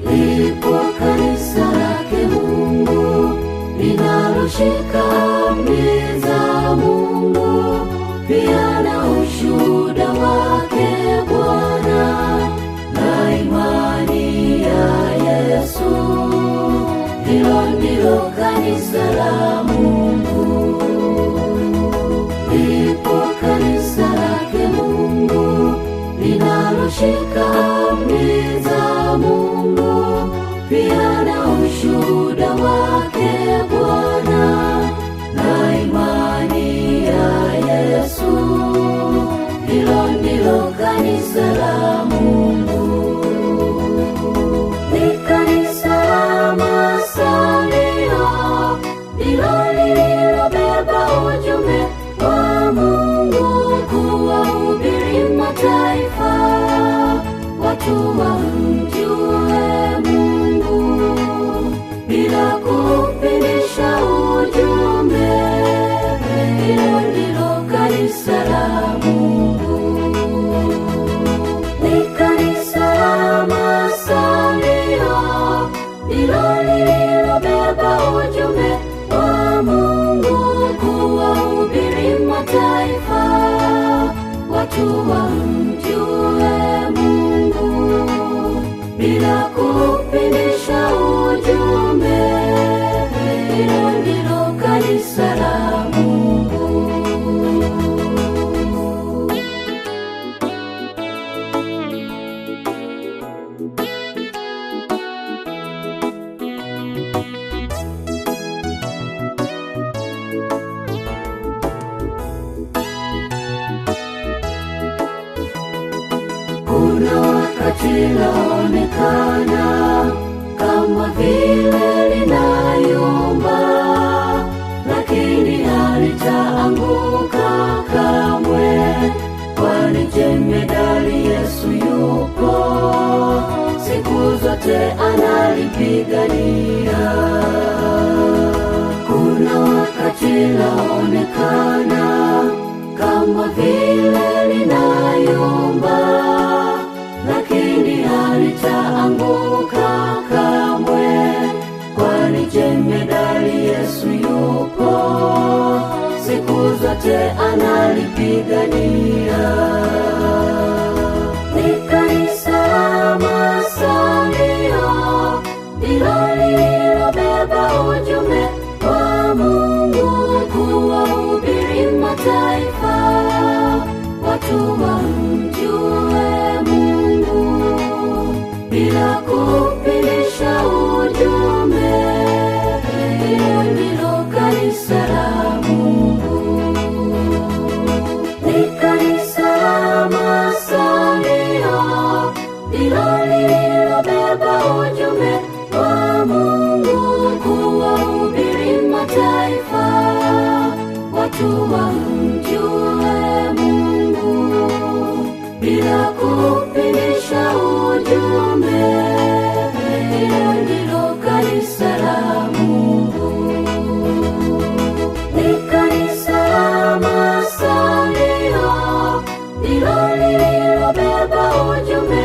lipo kanisa lake Mungu linaloshika amri za Mungu, pia na ushuhuda wake Bwana na imani ya Yesu. Hilo ndilo kanisa la Mungu. Lipo kanisa lake Mungu linaloshika amri za Mungu, pia na ushuhuda wake Bwana na imani ya Yesu. Hilo ndilo kanisa la Mungu. Ni kanisa la masalio, ndilo lililobeba ujumbe wa Mungu kuwahubiri mataifa, watu wamjue Mungu bila kupindisha ujumbe. Hilo ndilo kanisa la Mungu. Ni kanisa la masalio, ndilo lililobeba ujumbe wa Mungu kuwahubiri mataifa, watu wamjue Mungu bila kupindisha ujumbe. Hilo ndilo kanisa la Mungu. Kuna wakati laonekana kama vile linayumba, lakini halitaanguka kamwe, kwani jemedali Yesu yupo, siku zote analipigania. Kuna wakati laonekana kama vile linayumba, lakini halitaanguka kamwe, kwani jemedali Yesu yupo, siku zote analipigania. Ni kanisa la masalio, ndilo lililobeba ujumbe wa Mungu kuwahubiri mataifa, watu wamjue Mungu bila kupindisha ujumbe. Hilo ndilo kanisa la Mungu. Ni kanisa la masalio, ndilo lililobeba ujumbe wa Mungu kuwahubiri mataifa, watu wamjue Mungu bila kupindisha ujumbe. Hilo ndilo kanisa la Mungu. Ni kanisa la masalio, ndilo lililobeba ujumbe